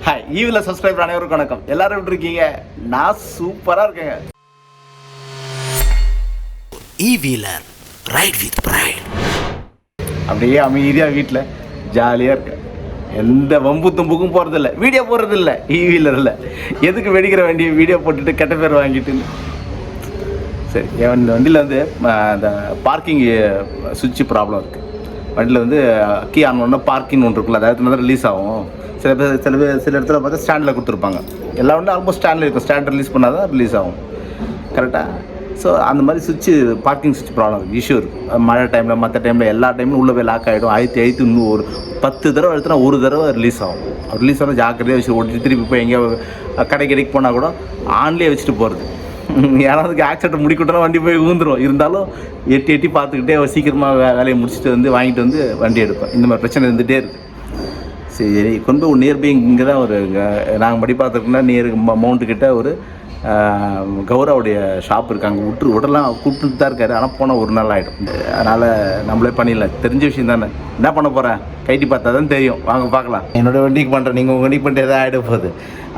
Hi evil subscriber அனைவருக்கும் வணக்கம். எல்லாரும் எப்படி இருக்கீங்க? நான் சூப்பராக இருக்கேங்க. ஈவிலர் ரைட் வித் பிரைட். அப்படியே அமைதியாக வீட்டில் ஜாலியாக இருக்கேன். எந்த வம்பு தும்புக்கும் போகிறதில்ல, வீடியோ போடுறதில்ல. ஈவிலரில் எதுக்கு வெடிக்கிற வேண்டிய வீடியோ போட்டுட்டு கெட்ட பேர் வாங்கிட்டுன்னு. சரி, என் வண்டியில் வந்து அந்த பார்க்கிங் சுவிட்சு ப்ராப்ளம் இருக்குது. வண்டியில் வந்து கீ ஆன் பண்ணால் பார்க்கிங் ஒன்று இருக்குல்ல, அதாவது தான் ரிலீஸ் ஆகும். சில இடத்துல பார்த்தா ஸ்டாண்டில் கொடுத்துருப்பாங்க. எல்லா வண்டியும் ஆல்மோஸ்ட் ஸ்டாண்டில் இருக்கும். ஸ்டாண்ட் ரிலீஸ் பண்ணால் தான் ரிலீஸ் ஆகும் கரெக்டாக. ஸோ அந்த மாதிரி சுவிட்சு பார்க்கிங் சுவிட்ச் ப்ராப்ளம் இருக்குது, இஷ்யூ இருக்குது. மழை டைமில் மற்ற டைமில் எல்லா டைம்லையும் உள்ளே போய் லாக் ஆகிடும். அழுத்தி இன்னும் ஒரு 10 தடவை எடுத்துனா ஒரு தடவை ரிலீஸ் ஆகும். ரிலீஸ் ஆனால் ஜாக்கிரதையாக வச்சு ஓட்டிட்டு திருப்பி போய் எங்கேயோ கடைக்கு போனால் கூட ஆன்லேயே வச்சுட்டு போகிறது. யாராவது ஆக்சிடென்ட் முடிக்கிட்டோன்னா வண்டி போய் ஊந்துடும். இருந்தாலும் எட்டி பார்த்துக்கிட்டே சீக்கிரமாக வேலையை முடிச்சுட்டு வந்து வாங்கிட்டு வந்து வண்டி எடுப்பேன். இந்த மாதிரி பிரச்சனை இருந்துகிட்டே இருக்குது. சரி, கொண்டு போய் நியர்பை இங்கே தான் ஒரு நாங்கள் படி பார்த்துருக்கோன்னா நியர் மவுண்ட்டுக்கிட்ட ஒரு கௌராவுடைய ஷாப் இருக்காங்க. உடலாம் கூப்பிட்டு தான் இருக்காரு. ஆனால் போனால் ஒரு நாள் ஆகிடும். அதனால் நம்மளே பண்ணிடலாம். தெரிஞ்ச விஷயம் தானே. என்ன பண்ண போகிறேன், கைட்டி பார்த்தா தான் தெரியும். வாங்க பார்க்கலாம். என்னோடய வண்டிக்கு பண்ணுறேன், நீங்கள் உங்கள் வண்டிக்கு பண்ணிட்டு எதாவது ஆகிட போகுது.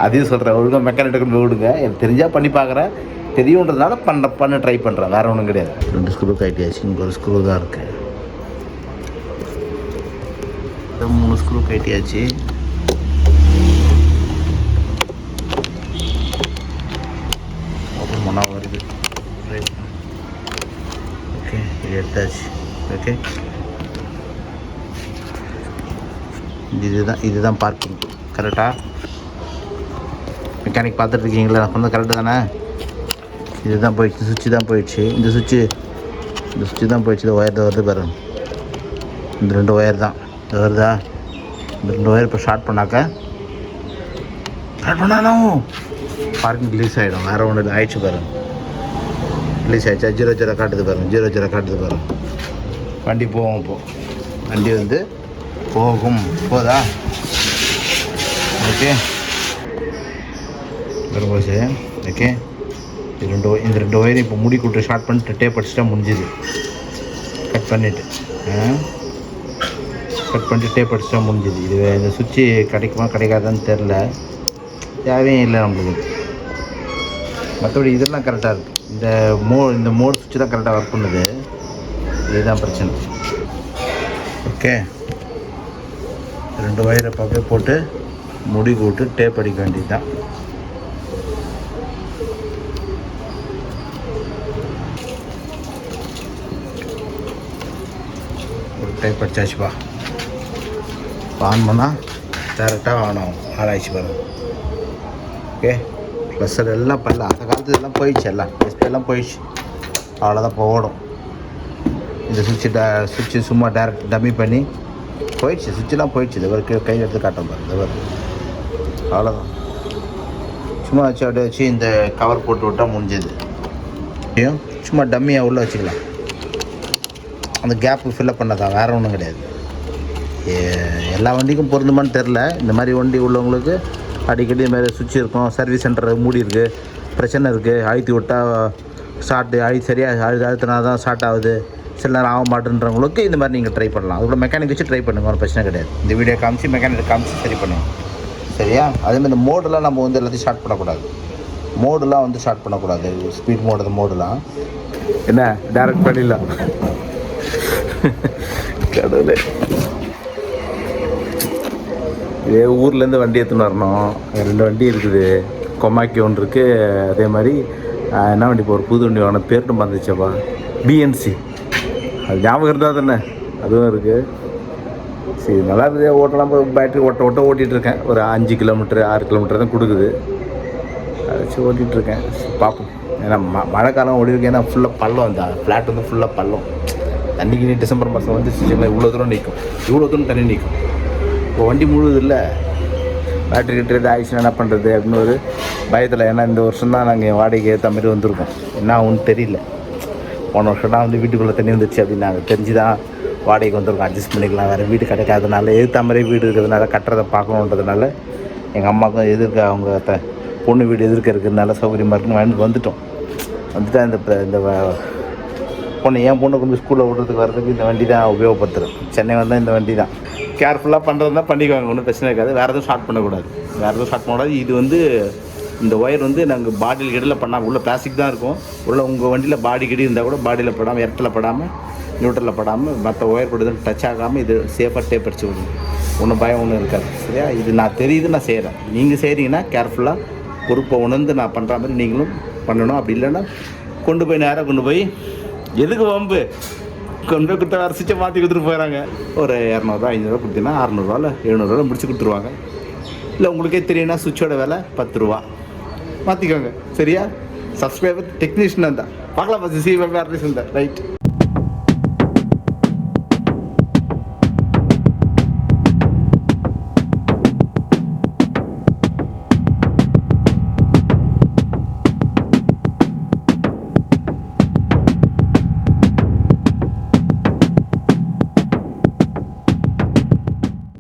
அதையும் சொல்கிறேன். ஒழுங்காக மெக்கானிக் கொண்டு போய் விடுங்க. எனக்கு தெரிஞ்சால் பண்ணி பார்க்குறேன். தெரியுன்றதுனால பண்ண ட்ரை பண்ணுறேன். வேறு ஒன்றும் கிடையாது. 2 ஸ்க்ரூ கைட்டியாச்சு. இங்கே ஒரு ஸ்க்ரூ தான் இருக்குது. 3 ஸ்க்ரூ கைட்டியாச்சு. ஓப்பன் பண்ணால் வருது. ஓகே, இது எடுத்தாச்சு. ஓகே, இதுதான் பார்க்கிங். கரெக்டாக மெக்கானிக் பார்த்துட்டு இருக்கீங்களா? நான் சொன்னது கரெக்டு தானே? இதுதான் போயிடுச்சு. சுவிட்சு தான் போயிடுச்சு. இந்த சுவிட்சு தான் போயிடுச்சு. இந்த ஒயர் தான் வருது பாருங்க. இந்த 2 ஒயர் தான் வருதா? இந்த 2 ஒயர் இப்போ ஷார்ட் பண்ணாலும் பார்க்கிங் ரிலீஸ் ஆகிடும். வேறு ஒன்று இல்லை. ஆயிடுச்சு பாருங்க, ரிலீஸ் ஆகிடுச்சா? 0 காட்டுது பாருங்க. 0 காட்டுது பாருங்க. வண்டி போகும். இப்போது வண்டி வந்து போதா? ஓகே, போச்சு. ஓகே, இந்த 2 ஒயர் இப்போ முடி கூட்டு ஷார்ட் பண்ணிட்டு டேப் அடிச்சுட்டா முடிஞ்சுது. கட் பண்ணிவிட்டு டேப் அடிச்சுட்டா முடிஞ்சுது. இது இந்த சுவிட்சு கிடைக்குமா கிடைக்காதான்னு தெரில. தேவையும் இல்லை நம்மளுக்கு. மற்றபடி இதெல்லாம் கரெக்டாக இருக்குது. இந்த மோட் சுவிட்சு தான் கரெக்டாக ஒர்க் பண்ணுது. இதுதான் பிரச்சனை. ஓகே, 2 ஒயரை பக்கம் போட்டு முடி கூட்டு டேப் அடிக்க வேண்டியது தான். ஒரு டேப் அடிச்சாச்சுப்பா. ஆன் பண்ணால் டேரெக்டாக ஆன் ஆகும். ஆராய்ச்சி பாருங்கள். ஓகே, ப்ளஸ்ஸர் எல்லாம் பண்ணல. அந்த காலத்து எல்லாம் போயிடுச்சு. எல்லாம் போயிடுச்சு. அவ்வளோதான் இப்போ ஓடும். இந்த சுவிட்சு சும்மா டேரக்ட் டம்மி பண்ணி போயிடுச்சு. சுவிட்செல்லாம் போயிடுச்சு. இந்த வரைக்கும் கையில் எடுத்து காட்டும் பாருங்க. இந்த வரை அவ்வளோதான். சும்மா வச்சு அப்படியே வச்சு இந்த கவர் போட்டு விட்டால் முடிஞ்சது. சும்மா டம்மியாக உள்ளே வச்சுக்கலாம். அந்த கேப்பு ஃபில்லப் பண்ணதான், வேறு ஒன்றும் கிடையாது. எல்லா வண்டிக்கும் பொருந்துமான்னு தெரில. இந்த மாதிரி வண்டி உள்ளவங்களுக்கு அடிக்கடி இது மாதிரி சுவிட்ச் இருக்கும். சர்வீஸ் சென்டர் மூடி இருக்குது, பிரச்சனை இருக்குது. அழுத்தி விட்டால் சரியாக அழுத்தினா தான் ஸ்டார்ட் ஆகுது. சில நேரம் ஆக மாட்டேன்றவங்களுக்கு இந்த மாதிரி நீங்கள் ட்ரை பண்ணலாம். அதுக்கூட மெக்கானிக் வச்சு ட்ரை பண்ணுங்க, ஒரு பிரச்சனை கிடையாது. இந்த வீடியோ காமிச்சு மெக்கானிக் காமிச்சு சரி பண்ணுங்க. சரியா? அதேமாதிரி இந்த மோடெலாம் நம்ம வந்து எல்லாத்தையும் ஸ்டார்ட் பண்ணக்கூடாது. மோடெலாம் வந்து ஸ்டார்ட் பண்ணக்கூடாது. ஸ்பீட் மோடெலாம் என்ன டேரக்ட் பண்ணிடலாம். கடவுளே, இதே ஊர்லேருந்து வண்டி எடுத்துன்னு வரணும். 2 வண்டி இருக்குது. கொமாக்கி ஒன்று இருக்குது. அதே மாதிரி என்ன வண்டி, இப்போ ஒரு புது வண்டி வாங்கின பேர்ட்டும் மறந்துச்சப்பா, பிஎன்சி. அது ஞாபகம் இருந்தால் தானே. அதுவும் இருக்குது. சரி, நல்லா இருக்குது. ஓட்டலாம். பேட்டரி ஓட்டிகிட்ருக்கேன். ஒரு 5 கிலோமீட்டர் 6 கிலோமீட்டர் தான் கொடுக்குது. அதை வச்சு ஓட்டிகிட்ருக்கேன். பார்ப்போம். ஏன்னா மழை காலம் ஓடிருக்கு. ஏன்னா ஃபுல்லாக பள்ளம். அந்த ஃப்ளாட் வந்து ஃபுல்லாக பள்ளம். தண்ணிக்கு டிசம்பர் மாதம் வந்து இவ்வளோ தூரம் நிற்கும். இவ்வளோ தூரம் தண்ணி நிற்கும். இப்போ வண்டி முழுவதும் இல்லை. பேட்டரி கிட்ட ஆயிடுச்சுன்னா என்ன பண்ணுறது அப்படின்னு ஒரு பயத்தில். ஏன்னா இந்த வருஷம் தான் நாங்கள் வாடகைக்கு ஏற்ற மாதிரி வந்திருக்கோம். என்ன ஆகுன்னு தெரியல. போன வருஷம் தான் வந்து வீட்டுக்குள்ளே தண்ணி வந்துச்சு அப்படின்னு நாங்கள் தெரிஞ்சு தான் வாடகைக்கு வந்திருக்கோம். அட்ஜஸ்ட் பண்ணிக்கலாம். வேறு வீடு கிடைக்காதனால, எதிர்த்த மாதிரி வீடு இருக்கிறதுனால, கட்டுறதை பார்க்கணுன்றதுனால எங்கள் அம்மாவுக்கும் எதிர்க்க அவங்க பொண்ணு வீடு இருக்கிறதுனால சௌகரியமாக இருக்குன்னு வந்துட்டோம். இந்த பொண்ணு என் பொண்ணை கொண்டு ஸ்கூலில் விடுறதுக்கு வர்றதுக்கு இந்த வண்டி தான் உபயோகப்படுத்துகிறேன். சென்னை வந்தால் இந்த வண்டி தான். கேர்ஃபுல்லாக பண்ணுறதுனா பண்ணிக்குவாங்க, ஒன்றும் பிரச்சனை இருக்காது. வேறு எதுவும் ஷார்ட் பண்ணக்கூடாது, வேறு எதுவும் ஷார்ட் பண்ணக்கூடாது. இது வந்து இந்த ஒயர் வந்து நாங்கள் பாடியில் கிடல பண்ணால் உள்ளே பிளாஸ்டிக் தான் இருக்கும். உள்ளே உங்கள் வண்டியில் பாடி கிடி இருந்தால் கூட பாடியில் படாமல், இடத்துல படாமல், நியூட்ரலில் படாமல், மற்ற ஒயர் போட்டு டச் ஆகாமல் இது சேஃபாக டேப் அடிச்சு விடுங்க. ஒன்றும் பயம் ஒன்றும் இருக்காது. சரியா? இது நான் தெரியுது, நான் செய்கிறேன். நீங்கள் செய்கிறீங்கன்னா கேர்ஃபுல்லாக பொறுப்பை உணர்ந்து நான் பண்ணுற மாதிரி நீங்களும் பண்ணணும். அப்படி இல்லைன்னா கொண்டு போய் நேராக கொண்டு போய் எதுக்கு வம்பு கொண்டு போய் கொடுத்தா வேறு சுவிட்சை மாற்றி கொடுத்துட்டு போயிடறாங்க. ஒரு 200 500 கொடுத்தீங்கன்னா 600 700 முடிச்சு கொடுத்துருவாங்க. இல்லை உங்களுக்கே தெரியும்னா சுவிட்சோட விலை 10 ரூபா, மாற்றிக்கோங்க. சரியா? சப்ஸ்கிரைபர் டெக்னீஷியன் தான் பார்க்கலாம். ரைட்.